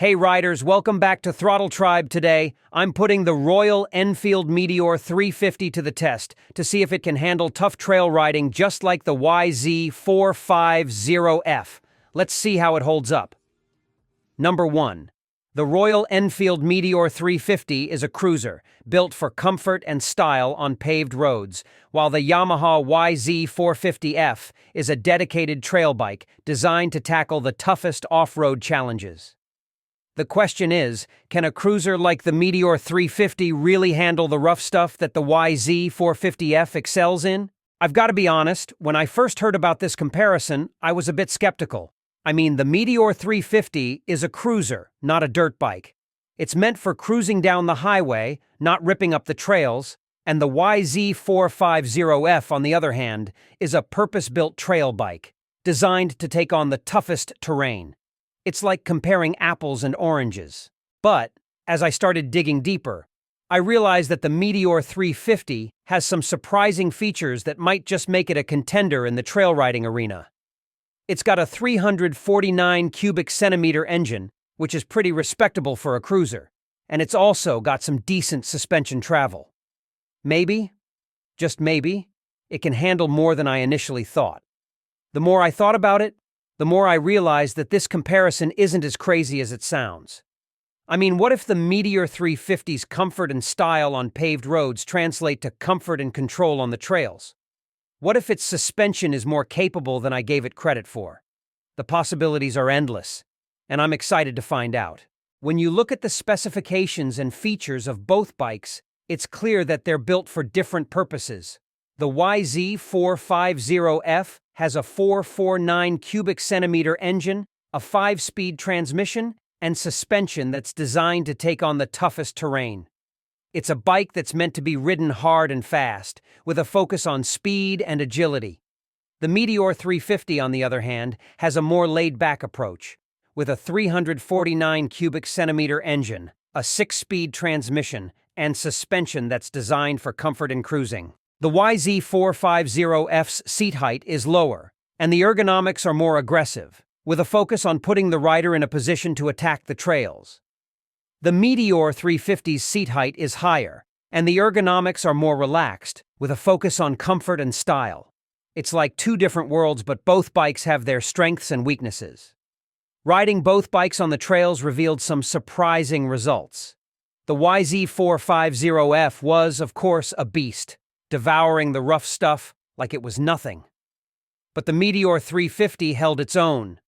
Hey riders, welcome back to Throttle Tribe today. I'm putting the Royal Enfield Meteor 350 to the test to see if it can handle tough trail riding just like the YZ450F. Let's see how it holds up. Number 1. The Royal Enfield Meteor 350 is a cruiser, built for comfort and style on paved roads, while the Yamaha YZ450F is a dedicated trail bike designed to tackle the toughest off-road challenges. The question is, can a cruiser like the Meteor 350 really handle the rough stuff that the YZ450F excels in? I've got to be honest, when I first heard about this comparison, I was a bit skeptical. The Meteor 350 is a cruiser, not a dirt bike. It's meant for cruising down the highway, not ripping up the trails, and the YZ450F, on the other hand, is a purpose-built trail bike, designed to take on the toughest terrain. It's like comparing apples and oranges. But, as I started digging deeper, I realized that the Meteor 350 has some surprising features that might just make it a contender in the trail riding arena. It's got a 349 cubic centimeter engine, which is pretty respectable for a cruiser, and it's also got some decent suspension travel. Maybe, just maybe, it can handle more than I initially thought. The more I thought about it, the more I realized that this comparison isn't as crazy as it sounds. What if the Meteor 350's comfort and style on paved roads translate to comfort and control on the trails? What if its suspension is more capable than I gave it credit for? The possibilities are endless, and I'm excited to find out. When you look at the specifications and features of both bikes, it's clear that they're built for different purposes. The YZ450F has a 449 cubic centimeter engine, a 5-speed transmission, and suspension that's designed to take on the toughest terrain. It's a bike that's meant to be ridden hard and fast, with a focus on speed and agility. The Meteor 350, on the other hand, has a more laid-back approach, with a 349 cubic centimeter engine, a 6-speed transmission, and suspension that's designed for comfort and cruising. The YZ450F's seat height is lower, and the ergonomics are more aggressive, with a focus on putting the rider in a position to attack the trails. The Meteor 350's seat height is higher, and the ergonomics are more relaxed, with a focus on comfort and style. It's like two different worlds, but both bikes have their strengths and weaknesses. Riding both bikes on the trails revealed some surprising results. The YZ450F was, of course, a beast, devouring the rough stuff like it was nothing. But the Meteor 350 held its own,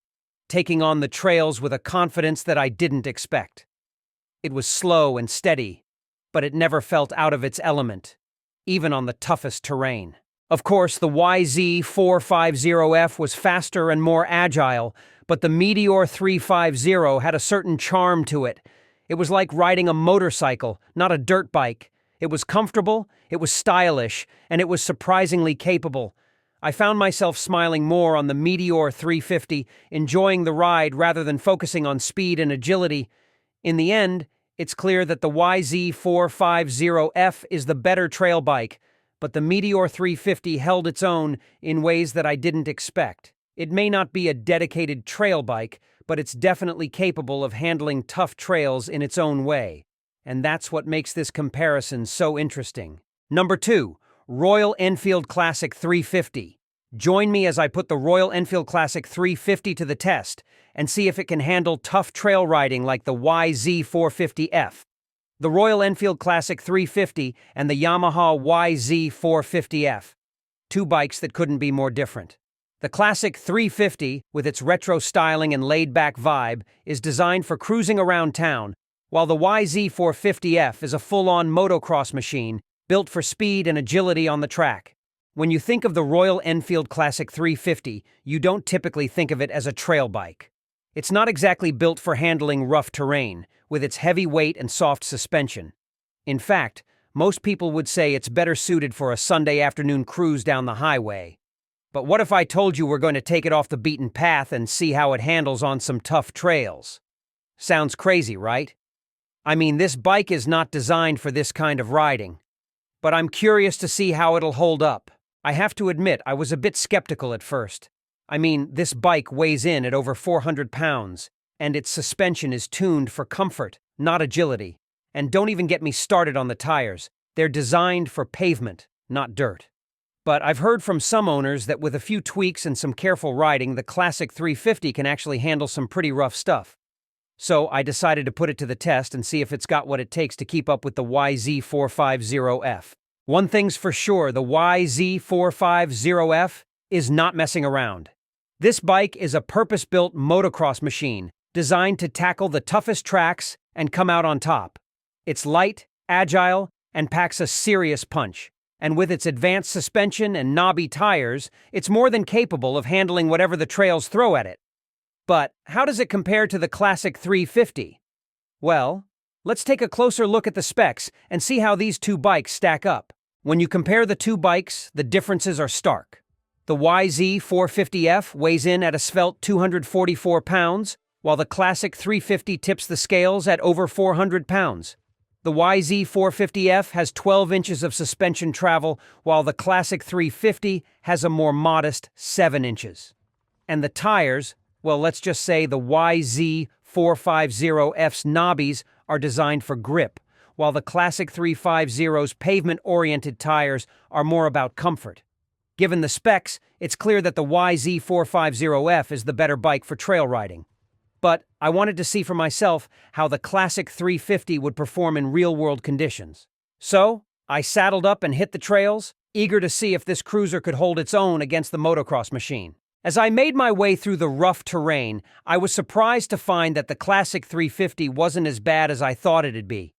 taking on the trails with a confidence that I didn't expect. It was slow and steady, but it never felt out of its element, even on the toughest terrain. Of course, the YZ450F was faster and more agile, but the Meteor 350 had a certain charm to it. It was like riding a motorcycle, not a dirt bike. It was comfortable, it was stylish, and it was surprisingly capable. I found myself smiling more on the Meteor 350, enjoying the ride rather than focusing on speed and agility. In the end, it's clear that the YZ450F is the better trail bike, but the Meteor 350 held its own in ways that I didn't expect. It may not be a dedicated trail bike, but it's definitely capable of handling tough trails in its own way. And that's what makes this comparison so interesting. Number 2. Royal Enfield Classic 350. Join me as I put the Royal Enfield Classic 350 to the test and see if it can handle tough trail riding like the YZ450F. The Royal Enfield Classic 350 and the Yamaha YZ450F. Two bikes that couldn't be more different. The Classic 350, with its retro styling and laid-back vibe, is designed for cruising around town, while the YZ450F is a full-on motocross machine built for speed and agility on the track. When you think of the Royal Enfield Classic 350, you don't typically think of it as a trail bike. It's not exactly built for handling rough terrain, with its heavy weight and soft suspension. In fact, most people would say it's better suited for a Sunday afternoon cruise down the highway. But what if I told you we're going to take it off the beaten path and see how it handles on some tough trails? Sounds crazy, right? This bike is not designed for this kind of riding. But I'm curious to see how it'll hold up. I have to admit, I was a bit skeptical at first. This bike weighs in at over 400 pounds, and its suspension is tuned for comfort, not agility. And don't even get me started on the tires. They're designed for pavement, not dirt. But I've heard from some owners that with a few tweaks and some careful riding, the classic 350 can actually handle some pretty rough stuff. So I decided to put it to the test and see if it's got what it takes to keep up with the YZ450F. One thing's for sure, the YZ450F is not messing around. This bike is a purpose-built motocross machine designed to tackle the toughest tracks and come out on top. It's light, agile, and packs a serious punch. And with its advanced suspension and knobby tires, it's more than capable of handling whatever the trails throw at it. But how does it compare to the classic 350? Well, let's take a closer look at the specs and see how these two bikes stack up. When you compare the two bikes, the differences are stark. The YZ450F weighs in at a svelte 244 pounds, while the classic 350 tips the scales at over 400 pounds. The YZ450F has 12 inches of suspension travel, while the classic 350 has a more modest 7 inches. And the tires, well, let's just say the YZ450F's knobbies are designed for grip, while the classic 350's pavement-oriented tires are more about comfort. Given the specs, it's clear that the YZ450F is the better bike for trail riding. But I wanted to see for myself how the classic 350 would perform in real-world conditions. So, I saddled up and hit the trails, eager to see if this cruiser could hold its own against the motocross machine. As I made my way through the rough terrain, I was surprised to find that the classic 350 wasn't as bad as I thought it'd be.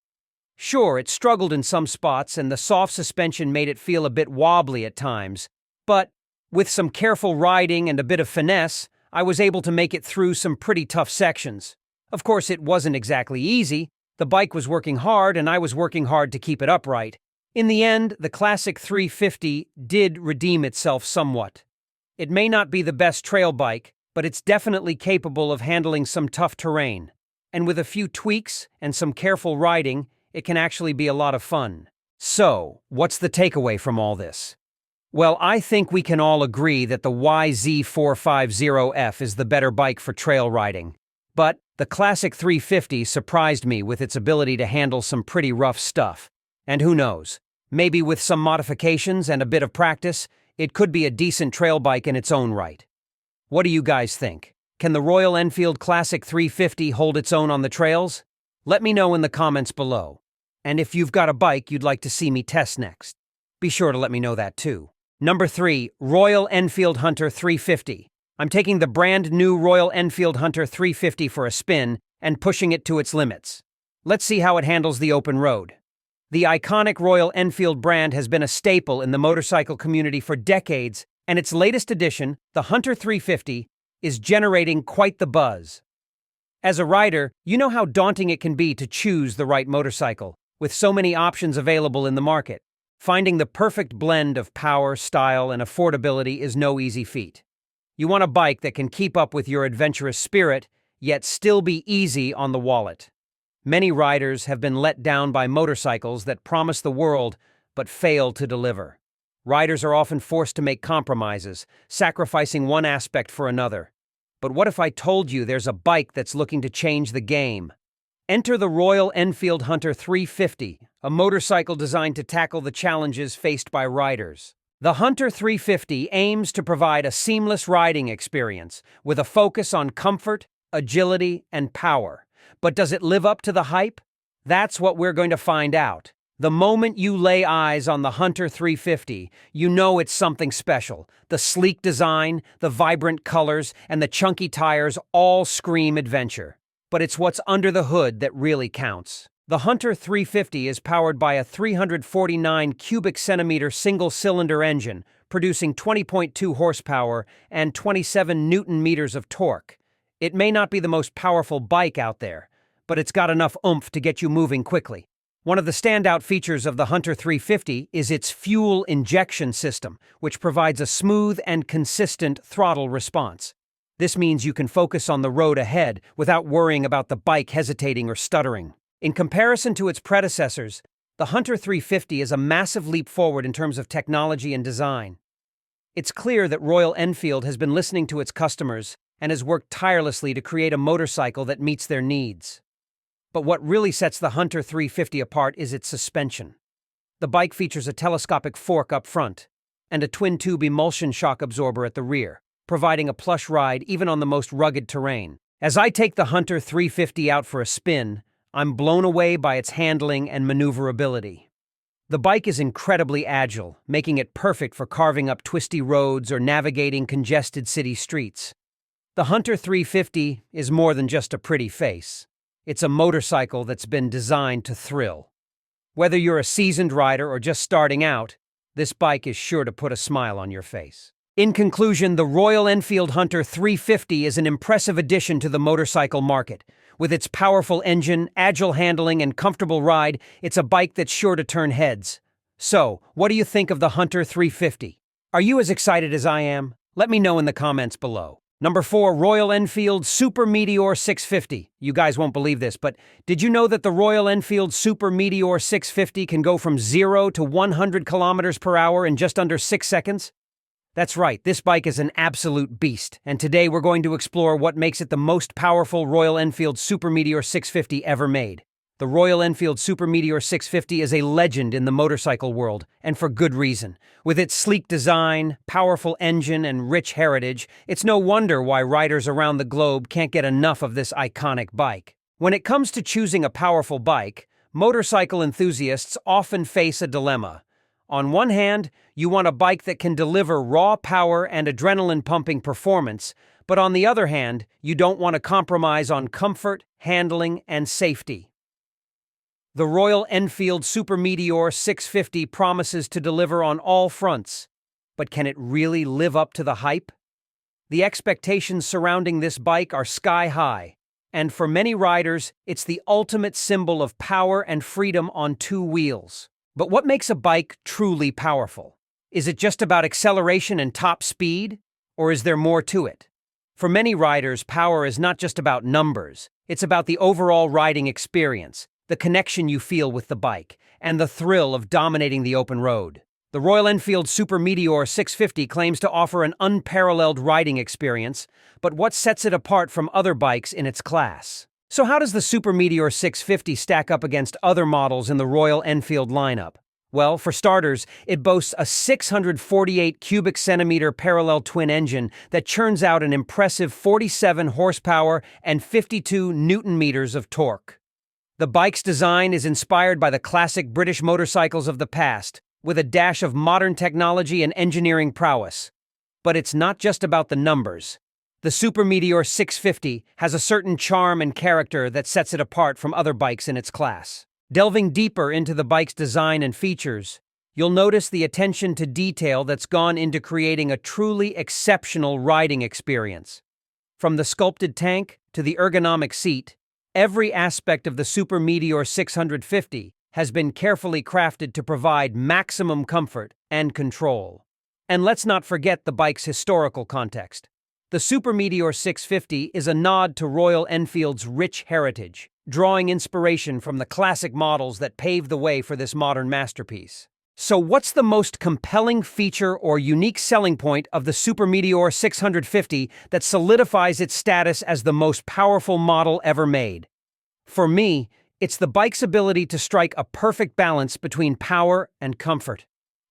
Sure, it struggled in some spots and the soft suspension made it feel a bit wobbly at times, but with some careful riding and a bit of finesse, I was able to make it through some pretty tough sections. Of course, it wasn't exactly easy. The bike was working hard and I was working hard to keep it upright. In the end, the classic 350 did redeem itself somewhat. It may not be the best trail bike, but it's definitely capable of handling some tough terrain. And with a few tweaks and some careful riding, it can actually be a lot of fun. So, what's the takeaway from all this? Well, I think we can all agree that the YZ450F is the better bike for trail riding. But the classic 350 surprised me with its ability to handle some pretty rough stuff. And who knows, maybe with some modifications and a bit of practice, it could be a decent trail bike in its own right. What do you guys think? Can the Royal Enfield Classic 350 hold its own on the trails? Let me know in the comments below. And if you've got a bike you'd like to see me test next, be sure to let me know that too. Number 3, Royal Enfield Hunter 350. I'm taking the brand new Royal Enfield Hunter 350 for a spin and pushing it to its limits. Let's see how it handles the open road. The iconic Royal Enfield brand has been a staple in the motorcycle community for decades, and its latest edition, the Hunter 350, is generating quite the buzz. As a rider, you know how daunting it can be to choose the right motorcycle, with so many options available in the market. Finding the perfect blend of power, style, and affordability is no easy feat. You want a bike that can keep up with your adventurous spirit, yet still be easy on the wallet. Many riders have been let down by motorcycles that promise the world but fail to deliver. Riders are often forced to make compromises, sacrificing one aspect for another. But what if I told you there's a bike that's looking to change the game? Enter the Royal Enfield Hunter 350, a motorcycle designed to tackle the challenges faced by riders. The Hunter 350 aims to provide a seamless riding experience with a focus on comfort, agility, and power. But does it live up to the hype? That's what we're going to find out. The moment you lay eyes on the Hunter 350, you know it's something special. The sleek design, the vibrant colors, and the chunky tires all scream adventure. But it's what's under the hood that really counts. The Hunter 350 is powered by a 349 cubic centimeter single-cylinder engine, producing 20.2 horsepower and 27 newton-meters of torque. It may not be the most powerful bike out there, but it's got enough oomph to get you moving quickly. One of the standout features of the Hunter 350 is its fuel injection system, which provides a smooth and consistent throttle response. This means you can focus on the road ahead without worrying about the bike hesitating or stuttering. In comparison to its predecessors, the Hunter 350 is a massive leap forward in terms of technology and design. It's clear that Royal Enfield has been listening to its customers and has worked tirelessly to create a motorcycle that meets their needs. But what really sets the Hunter 350 apart is its suspension. The bike features a telescopic fork up front and a twin-tube emulsion shock absorber at the rear, providing a plush ride even on the most rugged terrain. As I take the Hunter 350 out for a spin, I'm blown away by its handling and maneuverability. The bike is incredibly agile, making it perfect for carving up twisty roads or navigating congested city streets. The Hunter 350 is more than just a pretty face. It's a motorcycle that's been designed to thrill. Whether you're a seasoned rider or just starting out, this bike is sure to put a smile on your face. In conclusion, the Royal Enfield Hunter 350 is an impressive addition to the motorcycle market. With its powerful engine, agile handling, and comfortable ride, it's a bike that's sure to turn heads. So, what do you think of the Hunter 350? Are you as excited as I am? Let me know in the comments below. Number 4, Royal Enfield Super Meteor 650. You guys won't believe this, but did you know that the Royal Enfield Super Meteor 650 can go from 0 to 100 kilometers per hour in just under 6 seconds? That's right, this bike is an absolute beast, and today we're going to explore what makes it the most powerful Royal Enfield Super Meteor 650 ever made. The Royal Enfield Super Meteor 650 is a legend in the motorcycle world, and for good reason. With its sleek design, powerful engine, and rich heritage, it's no wonder why riders around the globe can't get enough of this iconic bike. When it comes to choosing a powerful bike, motorcycle enthusiasts often face a dilemma. On one hand, you want a bike that can deliver raw power and adrenaline-pumping performance, but on the other hand, you don't want to compromise on comfort, handling, and safety. The Royal Enfield Super Meteor 650 promises to deliver on all fronts, but can it really live up to the hype? The expectations surrounding this bike are sky high, and for many riders, it's the ultimate symbol of power and freedom on two wheels. But what makes a bike truly powerful? Is it just about acceleration and top speed, or is there more to it? For many riders, power is not just about numbers, it's about the overall riding experience, the connection you feel with the bike, and the thrill of dominating the open road. The Royal Enfield Super Meteor 650 claims to offer an unparalleled riding experience, but what sets it apart from other bikes in its class? So how does the Super Meteor 650 stack up against other models in the Royal Enfield lineup? Well, for starters, it boasts a 648 cubic centimeter parallel twin engine that churns out an impressive 47 horsepower and 52 newton meters of torque. The bike's design is inspired by the classic British motorcycles of the past, with a dash of modern technology and engineering prowess. But it's not just about the numbers. The Super Meteor 650 has a certain charm and character that sets it apart from other bikes in its class. Delving deeper into the bike's design and features, you'll notice the attention to detail that's gone into creating a truly exceptional riding experience. From the sculpted tank to the ergonomic seat, every aspect of the Super Meteor 650 has been carefully crafted to provide maximum comfort and control. And let's not forget the bike's historical context. The Super Meteor 650 is a nod to Royal Enfield's rich heritage, drawing inspiration from the classic models that paved the way for this modern masterpiece. So what's the most compelling feature or unique selling point of the Super Meteor 650 that solidifies its status as the most powerful model ever made? For me, it's the bike's ability to strike a perfect balance between power and comfort.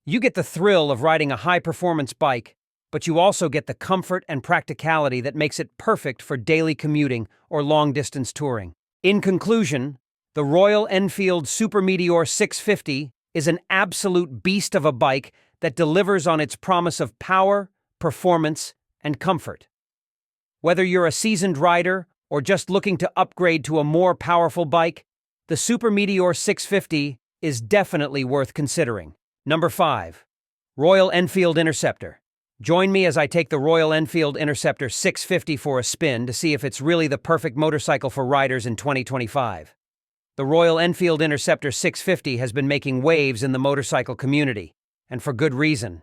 You get the thrill of riding a high-performance bike, but you also get the comfort and practicality that makes it perfect for daily commuting or long-distance touring. In conclusion, the Royal Enfield Super Meteor 650 is an absolute beast of a bike that delivers on its promise of power, performance, and comfort. Whether you're a seasoned rider or just looking to upgrade to a more powerful bike, the Super Meteor 650 is definitely worth considering. Number 5. Royal Enfield Interceptor. Join me as I take the Royal Enfield Interceptor 650 for a spin to see if it's really the perfect motorcycle for riders in 2025. The Royal Enfield Interceptor 650 has been making waves in the motorcycle community, and for good reason.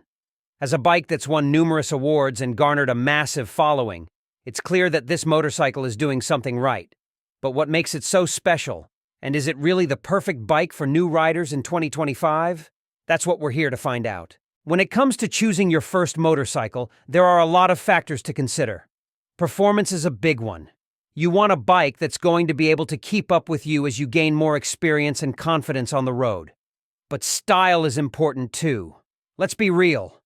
As a bike that's won numerous awards and garnered a massive following, it's clear that this motorcycle is doing something right. But what makes it so special? And is it really the perfect bike for new riders in 2025? That's what we're here to find out. When it comes to choosing your first motorcycle, there are a lot of factors to consider. Performance is a big one. You want a bike that's going to be able to keep up with you as you gain more experience and confidence on the road. But style is important too. Let's be real.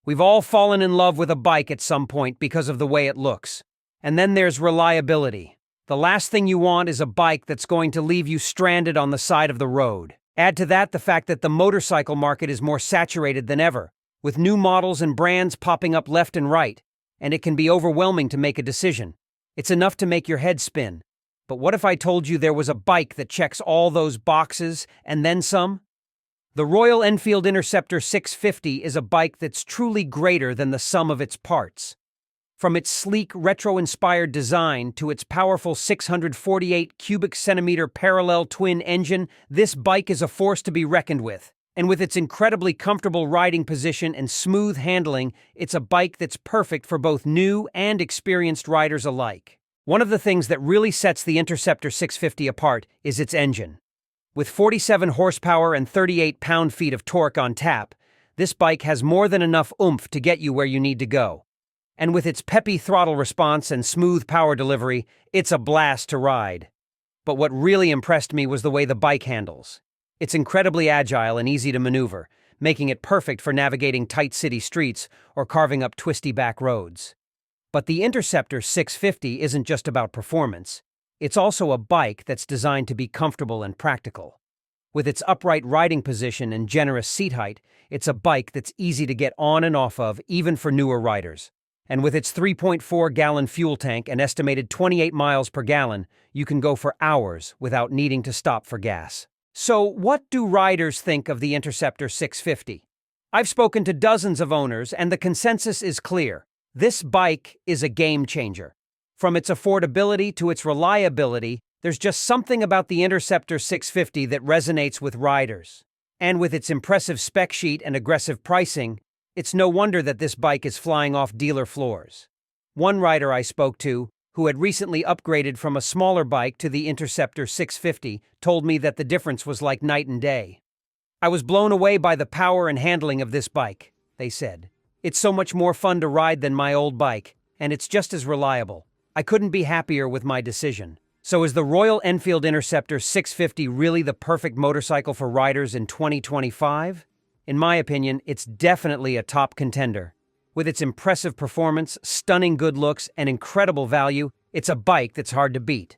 We've all fallen in love with a bike at some point because of the way it looks. And then there's reliability. The last thing you want is a bike that's going to leave you stranded on the side of the road. Add to that the fact that the motorcycle market is more saturated than ever, with new models and brands popping up left and right, and it can be overwhelming to make a decision. It's enough to make your head spin. But what if I told you there was a bike that checks all those boxes and then some? The Royal Enfield Interceptor 650 is a bike that's truly greater than the sum of its parts. From its sleek, retro-inspired design to its powerful 648 cubic centimeter parallel twin engine, this bike is a force to be reckoned with. And with its incredibly comfortable riding position and smooth handling, it's a bike that's perfect for both new and experienced riders alike. One of the things that really sets the Interceptor 650 apart is its engine. With 47 horsepower and 38 pound-feet of torque on tap, this bike has more than enough oomph to get you where you need to go. And with its peppy throttle response and smooth power delivery, it's a blast to ride. But what really impressed me was the way the bike handles. It's incredibly agile and easy to maneuver, making it perfect for navigating tight city streets or carving up twisty back roads. But the Interceptor 650 isn't just about performance. It's also a bike that's designed to be comfortable and practical. With its upright riding position and generous seat height, it's a bike that's easy to get on and off of, even for newer riders. And with its 3.4-gallon fuel tank and estimated 28 miles per gallon, you can go for hours without needing to stop for gas. So, what do riders think of the Interceptor 650? I've spoken to dozens of owners, and the consensus is clear. This bike is a game changer. From its affordability to its reliability, there's just something about the Interceptor 650 that resonates with riders. And with its impressive spec sheet and aggressive pricing, it's no wonder that this bike is flying off dealer floors. One rider I spoke to, who had recently upgraded from a smaller bike to the Interceptor 650, told me that the difference was like night and day. "I was blown away by the power and handling of this bike," they said. "It's so much more fun to ride than my old bike, and it's just as reliable. I couldn't be happier with my decision." So is the Royal Enfield Interceptor 650 really the perfect motorcycle for riders in 2025? In my opinion, it's definitely a top contender. With its impressive performance, stunning good looks, and incredible value, it's a bike that's hard to beat.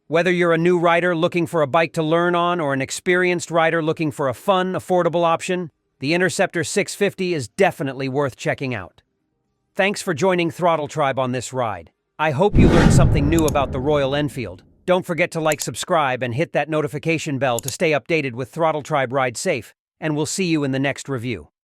Whether you're a new rider looking for a bike to learn on or an experienced rider looking for a fun, affordable option, the Interceptor 650 is definitely worth checking out. Thanks for joining Throttle Tribe on this ride. I hope you learned something new about the Royal Enfield. Don't forget to like, subscribe, and hit that notification bell to stay updated with Throttle Tribe Ride Safe, and we'll see you in the next review.